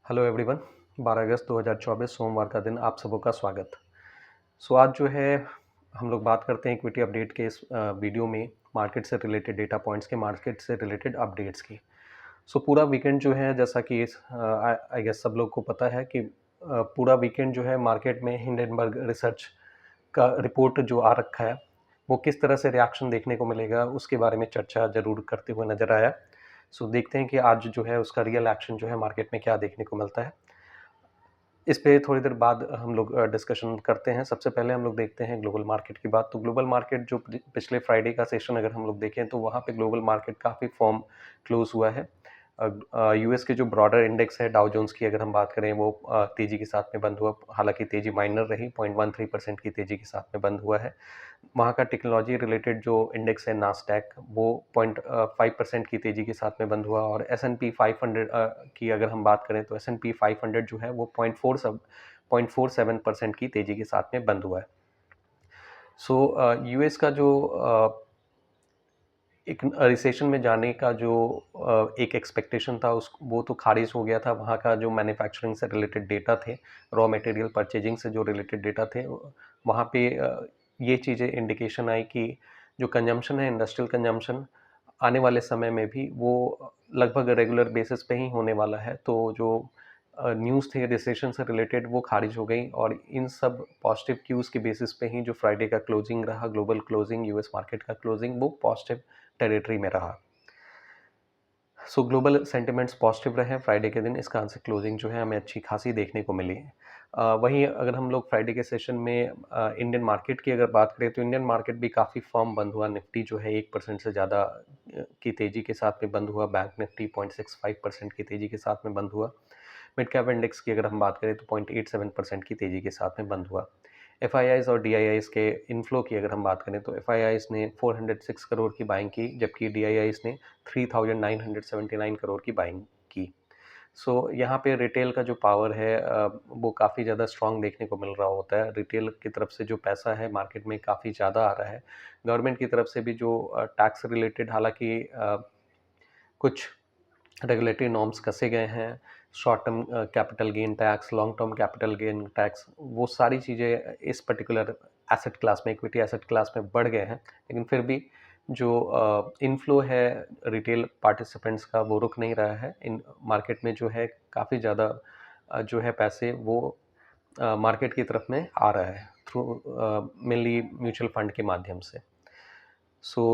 Hello everyone. 12 अगस्त 2024 सोमवार का दिन आप सबों का स्वागत। आज जो है हम लोग बात करते हैं इक्विटी अपडेट के इस वीडियो में मार्केट से रिलेटेड डेटा पॉइंट्स के, मार्केट से रिलेटेड अपडेट्स की। पूरा वीकेंड जो है, जैसा कि आई गेस सब लोग को पता है कि पूरा वीकेंड जो है मार्केट में हिंडनबर्ग रिसर्च का रिपोर्ट जो आ रखा है वो किस तरह से रिएक्शन देखने को मिलेगा उसके बारे में चर्चा जरूर करते हुए नजर आया। देखते हैं कि आज जो है उसका रियल एक्शन जो है मार्केट में क्या देखने को मिलता है। इस पे थोड़ी देर बाद हम लोग डिस्कशन करते हैं। सबसे पहले हम लोग देखते हैं ग्लोबल मार्केट की बात। तो ग्लोबल मार्केट जो पिछले फ्राइडे का सेशन अगर हम लोग देखें तो वहाँ पे ग्लोबल मार्केट काफ़ी फॉर्म क्लोज हुआ है। यूएस के जो ब्रॉडर इंडेक्स है डाउ जोन्स की अगर हम बात करें वो तेज़ी के साथ में बंद हुआ, हालांकि तेज़ी माइनर रही, 0.13% की तेज़ी के साथ में बंद हुआ है। वहाँ का टेक्नोलॉजी रिलेटेड जो इंडेक्स है नास्डैक वो 0.5% की तेज़ी के साथ में बंद हुआ, और S&P 500 की अगर हम बात करें तो S&P 500 जो है वो 0.47% की तेज़ी के साथ में बंद हुआ है। यूएस का जो एक रिसेशन में जाने का जो एक एक्सपेक्टेशन था उस वो तो खारिज हो गया था। वहाँ का जो मैन्युफैक्चरिंग से रिलेटेड डेटा थे, रॉ मटेरियल परचेजिंग से जो रिलेटेड डेटा थे, वहाँ पे ये चीज़ें इंडिकेशन आई कि जो कंजम्पशन है, इंडस्ट्रियल कंजम्पशन आने वाले समय में भी वो लगभग रेगुलर बेसिस पे ही होने वाला है। तो जो न्यूज़ थे रिसेशन से रिलेटेड वो खारिज हो गई, और इन सब पॉजिटिव क्यूज़ के बेसिस पे ही जो फ्राइडे का क्लोजिंग रहा, ग्लोबल क्लोजिंग, यूएस मार्केट का क्लोजिंग, वो पॉजिटिव टेरिटरी में रहा। ग्लोबल सेंटिमेंट्स पॉजिटिव रहे फ्राइडे के दिन, इस कारण से क्लोजिंग जो है हमें अच्छी खासी देखने को मिली है। वहीं अगर हम लोग फ्राइडे के सेशन में इंडियन मार्केट की अगर बात करें तो इंडियन मार्केट भी काफ़ी फर्म बंद हुआ। निफ्टी जो है 1% से ज़्यादा की तेज़ी के साथ में बंद हुआ। बैंक निफ्टी 0.65% की तेज़ी के साथ में बंद हुआ। मिड कैप इंडेक्स की अगर हम बात करें तो 0.87% की तेज़ी के साथ में बंद हुआ। एफ और डी के इनफ्लो की अगर हम बात करें तो एफ ने 406 करोड़ की बाइंग की, जबकि डी ने 3,979 करोड़ की बाइंग की। यहाँ पे रिटेल का जो पावर है वो काफ़ी ज़्यादा स्ट्रांग देखने को मिल रहा होता है। रिटेल की तरफ से जो पैसा है मार्केट में काफ़ी ज़्यादा आ रहा है। गवर्नमेंट की तरफ से भी जो टैक्स रिलेटेड, हालांकि कुछ रेगुलेटरी नॉर्म्स कसे गए हैं, short term capital gain tax, long term capital gain tax, वो सारी चीज़ें इस पर्टिकुलर एसेट क्लास में, इक्विटी एसेट क्लास में बढ़ गए हैं। लेकिन फिर भी जो इनफ्लो है रिटेल पार्टिसिपेंट्स का वो रुक नहीं रहा है। इन मार्केट में जो है काफ़ी ज़्यादा जो है पैसे वो मार्केट की तरफ में आ रहा है थ्रू मेनली म्यूचुअल फंड के माध्यम से।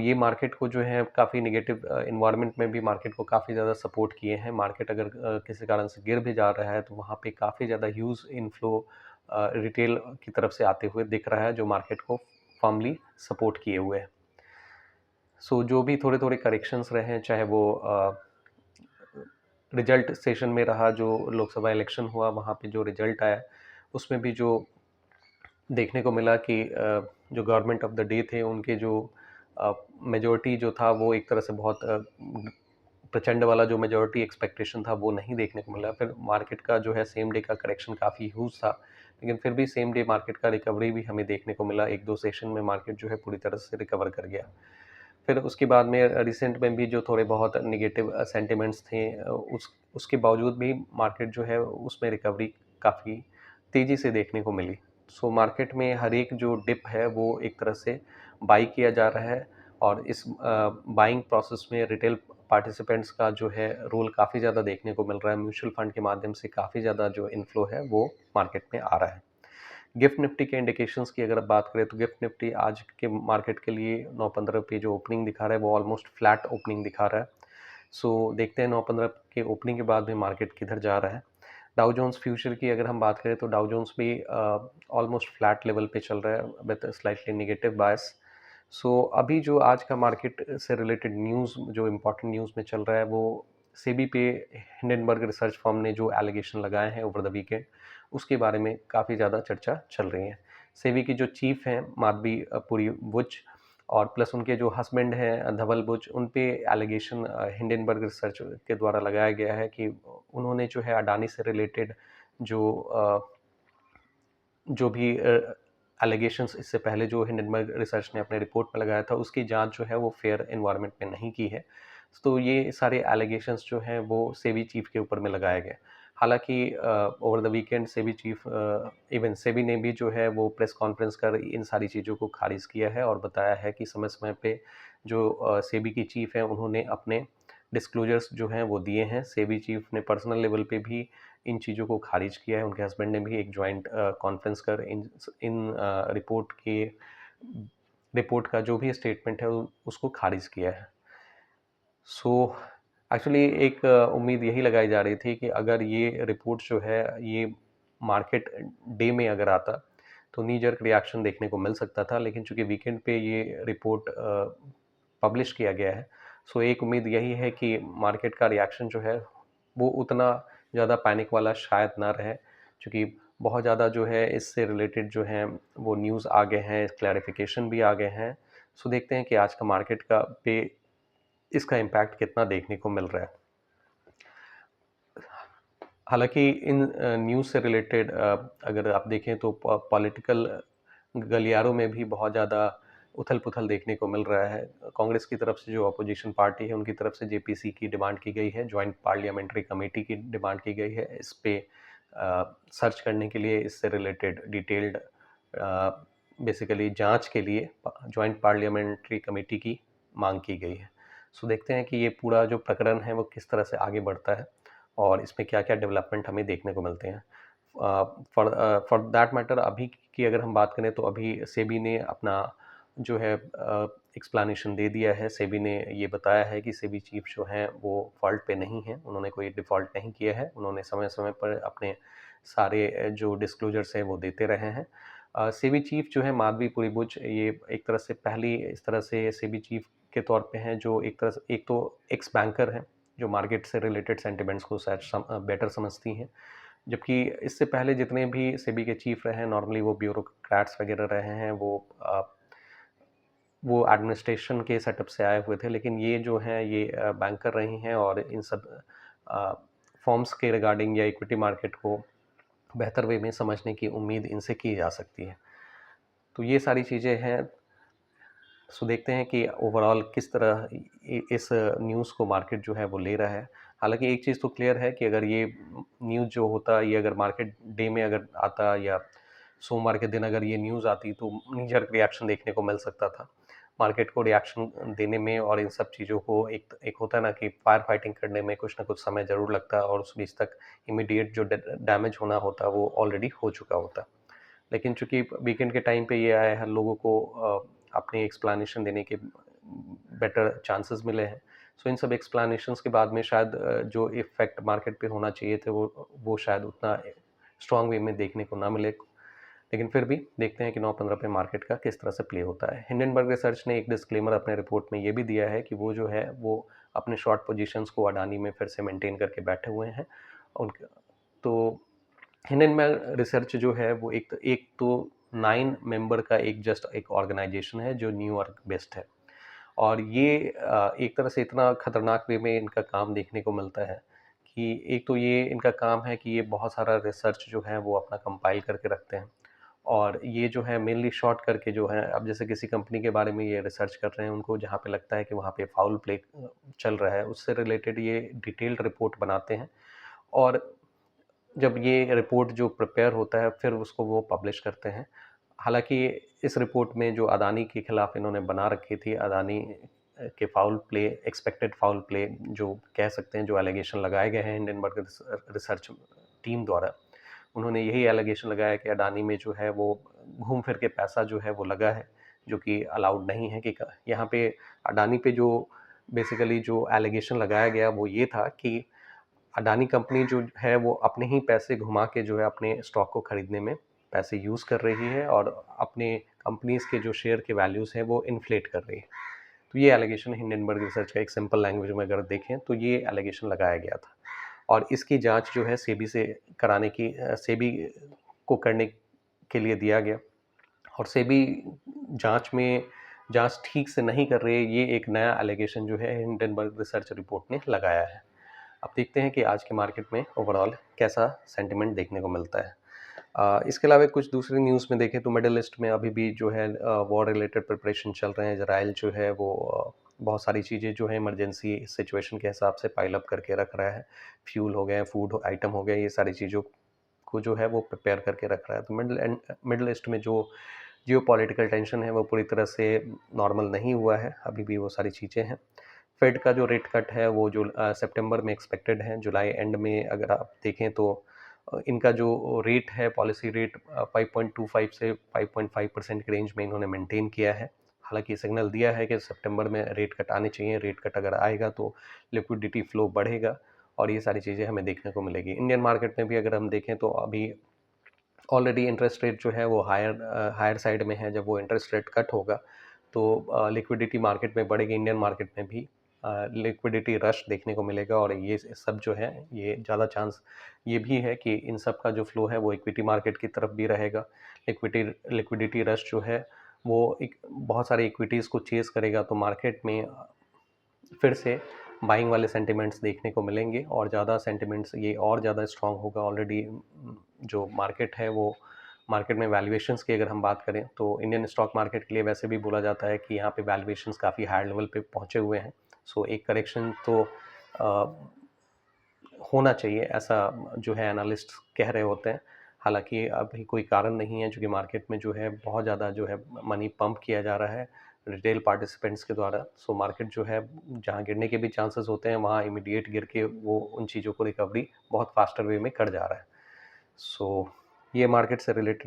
ये मार्केट को जो है काफ़ी नेगेटिव इन्वायरमेंट में भी मार्केट को काफ़ी ज़्यादा सपोर्ट किए हैं। मार्केट अगर किसी कारण से गिर भी जा रहा है तो वहाँ पे काफ़ी ज़्यादा ह्यूज इनफ्लो रिटेल की तरफ से आते हुए दिख रहा है, जो मार्केट को फर्मली सपोर्ट किए हुए है। जो भी थोड़े थोड़े करेक्शंस रहे हैं, चाहे वो रिजल्ट सेशन में रहा, जो लोकसभा इलेक्शन हुआ वहाँ पे जो रिजल्ट आया उसमें भी जो देखने को मिला कि जो गवर्नमेंट ऑफ द डे थे उनके जो मेजॉरिटी जो था वो एक तरह से बहुत प्रचंड वाला जो मेजॉरिटी एक्सपेक्टेशन था वो नहीं देखने को मिला। फिर मार्केट का जो है सेम डे का करेक्शन काफ़ी ह्यूज था, लेकिन फिर भी सेम डे मार्केट का रिकवरी भी हमें देखने को मिला। एक दो सेशन में मार्केट जो है पूरी तरह से रिकवर कर गया। फिर उसके बाद में रिसेंट में भी जो थोड़े बहुत नेगेटिव सेंटिमेंट्स थे, उसके बावजूद भी मार्केट जो है उसमें रिकवरी काफ़ी तेज़ी से देखने को मिली। मार्केट में हर एक जो डिप है वो एक तरह से बाई किया जा रहा है, और इस बाइंग प्रोसेस में रिटेल पार्टिसिपेंट्स का जो है रोल काफ़ी ज़्यादा देखने को मिल रहा है। म्यूचुअल फंड के माध्यम से काफ़ी ज़्यादा जो इनफ्लो है वो मार्केट में आ रहा है। गिफ्ट निफ्टी के इंडिकेशंस की अगर बात करें तो गिफ्ट निफ्टी आज के मार्केट के लिए 915 पे जो ओपनिंग दिखा रहा है वो ऑलमोस्ट फ्लैट ओपनिंग दिखा रहा है। देखते हैं 915 के ओपनिंग के बाद भी मार्केट किधर जा रहा है। डाउ जोन्स फ्यूचर की अगर हम बात करें तो डाउ जोन्स भी ऑलमोस्ट फ्लैट लेवल पे चल रहा है विद स्लाइटली नेगेटिव बायस। अभी जो आज का मार्केट से रिलेटेड न्यूज़, जो इम्पोर्टेंट न्यूज़ में चल रहा है, वो सेबी पे हिंडनबर्ग रिसर्च फर्म ने जो एलिगेशन लगाए हैं ओवर द वीकेंड, उसके बारे में काफ़ी ज़्यादा चर्चा चल रही है। सेबी की जो चीफ हैं माधवी पुरी बुच, और प्लस उनके जो हस्बैंड हैं धवल बुच, उन पे एलिगेशन हिंडनबर्ग रिसर्च के द्वारा लगाया गया है कि उन्होंने जो है अडानी से रिलेटेड जो भी एलिगेशंस इससे पहले जो हिंडनबर्ग रिसर्च ने अपने रिपोर्ट में लगाया था उसकी जांच जो है वो फेयर एनवायरनमेंट में नहीं की है। ये सारे एलिगेशंस जो हैं वो सेबी चीफ के ऊपर में लगाया गया। हालाँकि over the weekend SEBI chief even SEBI ने भी जो है वो प्रेस कॉन्फ्रेंस कर इन सारी चीज़ों को खारिज किया है और बताया है कि समय-समय पे जो सेबी की चीफ हैं उन्होंने अपने डिस्क्लोजर्स जो हैं वो दिए हैं। सेबी चीफ ने पर्सनल लेवल पे भी इन चीज़ों को खारिज किया है। उनके हस्बैंड ने भी एक जॉइंट कॉन्फ्रेंस कर इन रिपोर्ट का जो भी स्टेटमेंट है उसको खारिज किया है। सो एक्चुअली एक उम्मीद यही लगाई जा रही थी कि अगर ये रिपोर्ट जो है ये मार्केट डे में अगर आता तो नी जर्क रिएक्शन देखने को मिल सकता था, लेकिन चूंकि वीकेंड पे ये रिपोर्ट पब्लिश किया गया है, सो एक उम्मीद यही है कि मार्केट का रिएक्शन जो है वो उतना ज़्यादा पैनिक वाला शायद ना रहे, क्योंकि बहुत ज़्यादा जो है इससे रिलेटेड जो है वो न्यूज़ आ गए हैं, क्लैरिफिकेशन भी आ गए हैं। सो देखते हैं कि आज का मार्केट का पे इसका इम्पैक्ट कितना देखने को मिल रहा है। हालांकि इन न्यूज़ से रिलेटेड अगर आप देखें तो पॉलिटिकल गलियारों में भी बहुत ज़्यादा उथल-पुथल देखने को मिल रहा है। कांग्रेस की तरफ से जो अपोजिशन पार्टी है उनकी तरफ से जेपीसी की डिमांड की गई है, जॉइंट पार्लियामेंट्री कमेटी की डिमांड की गई है। इस पे सर्च करने के लिए इससे रिलेटेड डिटेल्ड बेसिकली जांच के लिए जॉइंट पार्लियामेंट्री कमेटी की मांग की गई है। सो देखते हैं कि ये पूरा जो प्रकरण है वो किस तरह से आगे बढ़ता है और इसमें क्या-क्या डेवलपमेंट हमें देखने को मिलते हैं। फॉर दैट मैटर अभी की अगर हम बात करें तो अभी सेबी ने अपना जो है एक्सप्लेनेशन दे दिया है। सेबी ने ये बताया है कि सेबी चीफ जो हैं वो फॉल्ट पे नहीं हैं, उन्होंने कोई डिफ़ॉल्ट नहीं किया है, उन्होंने समय-समय पर अपने सारे जो डिस्क्लोजर्स हैं वो देते रहे हैं। सेबी चीफ जो है माधवी पुरीबुच, ये एक तरह से पहली इस तरह से सेबी चीफ के तौर पे हैं जो एक तरह से एक तो एक्स बैंकर हैं, जो मार्केट से रिलेटेड सेंटिमेंट्स को शायद बेटर समझती हैं। जबकि इससे पहले जितने भी सेबी के चीफ रहे हैं नॉर्मली वो ब्यूरोक्रेट्स वगैरह रहे हैं, वो एडमिनिस्ट्रेशन के सेटअप से आए हुए थे, लेकिन ये जो हैं ये बैंकर रही हैं और इन सब फॉर्म्स के रिगार्डिंग या इक्विटी मार्केट को बेहतर वे में समझने की उम्मीद इनसे की जा सकती है। तो ये सारी चीज़ें हैं। सो देखते हैं कि ओवरऑल किस तरह इस न्यूज़ को मार्केट जो है वो ले रहा है। हालांकि एक चीज़ तो क्लियर है कि अगर ये न्यूज़ जो होता, ये अगर मार्केट डे में अगर आता या सोमवार के दिन अगर ये न्यूज़ आती तो नीजर रिएक्शन देखने को मिल सकता था। मार्केट को रिएक्शन देने में और इन सब चीज़ों को एक एक होता है ना कि फायर फाइटिंग करने में कुछ ना कुछ समय ज़रूर लगता है और उस बीच तक इमीडिएट जो डैमेज होना होता वो ऑलरेडी हो चुका होता। लेकिन चूंकि वीकेंड के टाइम पे ये आया है, लोगों को अपनी एक्सप्लेनेशन देने के बेटर चांसेस मिले हैं। सो इन सब एक्सप्लेनेशंस के बाद में शायद जो इफ़ेक्ट मार्केट पे होना चाहिए थे वो शायद उतना स्ट्रॉन्ग वे में देखने को ना मिले। लेकिन फिर भी देखते हैं कि 9-15 पे मार्केट का किस तरह से प्ले होता है। हिंडनबर्ग रिसर्च ने एक डिस्क्लेमर अपने रिपोर्ट में ये भी दिया है कि वो जो है वो अपने शॉर्ट पोजीशंस को अडानी में फिर से मेंटेन करके बैठे हुए हैं। उनके तो हिंडनबर्ग रिसर्च जो है वो एक तो 9 मेंबर का एक ऑर्गेनाइजेशन है जो न्यूयॉर्क बेस्ड है। और ये एक तरह से इतना खतरनाक वे में इनका काम देखने को मिलता है कि एक तो ये इनका काम है कि ये बहुत सारा रिसर्च जो है वो अपना कंपाइल करके रखते हैं और ये जो है मेनली शॉर्ट करके जो है, अब जैसे किसी कंपनी के बारे में ये रिसर्च कर रहे हैं, उनको जहाँ पे लगता है कि वहाँ पे फाउल प्ले चल रहा है उससे रिलेटेड ये डिटेल्ड रिपोर्ट बनाते हैं और जब ये रिपोर्ट जो प्रिपेयर होता है फिर उसको वो पब्लिश करते हैं। हालाँकि इस रिपोर्ट में जो अदानी के खिलाफ इन्होंने बना रखी थी, अदानी के foul play, expected foul play जो कह सकते हैं, जो एलिगेशन लगाए गए हैं हिंडनबर्ग रिसर्च टीम द्वारा, उन्होंने यही एलिगेशन लगाया कि अडानी में जो है वो घूम फिर के पैसा जो है वो लगा है, जो कि अलाउड नहीं है। कि यहाँ पे अडानी पे जो बेसिकली जो एलिगेशन लगाया गया वो ये था कि अडानी कंपनी जो है वो अपने ही पैसे घुमा के जो है अपने स्टॉक को खरीदने में पैसे यूज़ कर रही है और अपने कंपनीज़ के जो शेयर के वैल्यूज़ हैं वो इन्फ्लेट कर रही है। तो ये एलिगेशन हिंडनबर्ग रिसर्च का एक सिंपल लैंग्वेज में अगर देखें तो ये एलिगेशन लगाया गया था और इसकी जांच जो है सेबी से कराने की सेबी को करने के लिए दिया गया और सेबी जांच ठीक से नहीं कर रही है, ये एक नया एलिगेशन जो है हिंडनबर्ग रिसर्च रिपोर्ट ने लगाया है। अब देखते हैं कि आज के मार्केट में ओवरऑल कैसा सेंटिमेंट देखने को मिलता है। इसके अलावा कुछ दूसरी न्यूज़ में देखें तो मिडल ईस्ट में अभी भी जो है वॉर रिलेटेड प्रिपरेशन चल रहे हैं। इजराइल जो है वो बहुत सारी चीज़ें जो है इमरजेंसी सिचुएशन के हिसाब से पाइल अप करके रख रहा है। फ्यूल हो गए, फूड आइटम हो गए, ये सारी चीज़ों को जो है वो प्रिपेयर करके रख रहा है। तो मिडल ईस्ट में जो जियोपॉलिटिकल टेंशन है वो पूरी तरह से नॉर्मल नहीं हुआ है, अभी भी वो सारी चीज़ें हैं। फेड का जो रेट कट है वो जो सितंबर में एक्सपेक्टेड है, जुलाई एंड में अगर आप देखें तो इनका जो रेट है, पॉलिसी रेट 5.25 से 5.5% के रेंज में इन्होंने मेंटेन किया है। हालांकि सिग्नल दिया है कि सितंबर में रेट कट आने चाहिए, रेट कट अगर आएगा तो लिक्विडिटी फ्लो बढ़ेगा और ये सारी चीज़ें हमें देखने को मिलेगी। इंडियन मार्केट में भी अगर हम देखें तो अभी ऑलरेडी इंटरेस्ट रेट जो है वो हायर साइड में है। जब वो इंटरेस्ट रेट कट होगा तो लिक्विडिटी मार्केट में बढ़ेगी, इंडियन मार्केट में भी लिक्विडिटी रश देखने को मिलेगा और ये सब जो है ये ज़्यादा चांस ये भी है कि इन सब का जो फ्लो है वो इक्विटी मार्केट की तरफ भी रहेगा। लिक्विडिटी रश जो है वो एक बहुत सारे इक्विटीज़ को चेज़ करेगा, तो मार्केट में फिर से बाइंग वाले सेंटिमेंट्स देखने को मिलेंगे और ज़्यादा सेंटिमेंट्स ये और ज़्यादा स्ट्रांग होगा। ऑलरेडी जो मार्केट है वो मार्केट में वैल्यूएशंस की अगर हम बात करें तो इंडियन स्टॉक मार्केट के लिए वैसे भी बोला जाता है कि यहाँ पे वैल्यूएशंस काफ़ी हाई लेवल पे पहुँचे हुए हैं। सो एक करेक्शन तो होना चाहिए, ऐसा जो है एनालिस्ट कह रहे होते हैं। हालांकि अभी कोई कारण नहीं है, चूँकि मार्केट में जो है बहुत ज़्यादा जो है मनी पंप किया जा रहा है रिटेल पार्टिसिपेंट्स के द्वारा। सो मार्केट जो है जहाँ गिरने के भी चांसेस होते हैं वहाँ इमीडिएट गिर के वो उन चीज़ों को रिकवरी बहुत फास्टर वे में कर जा रहा है। सो ये मार्केट से रिलेटेड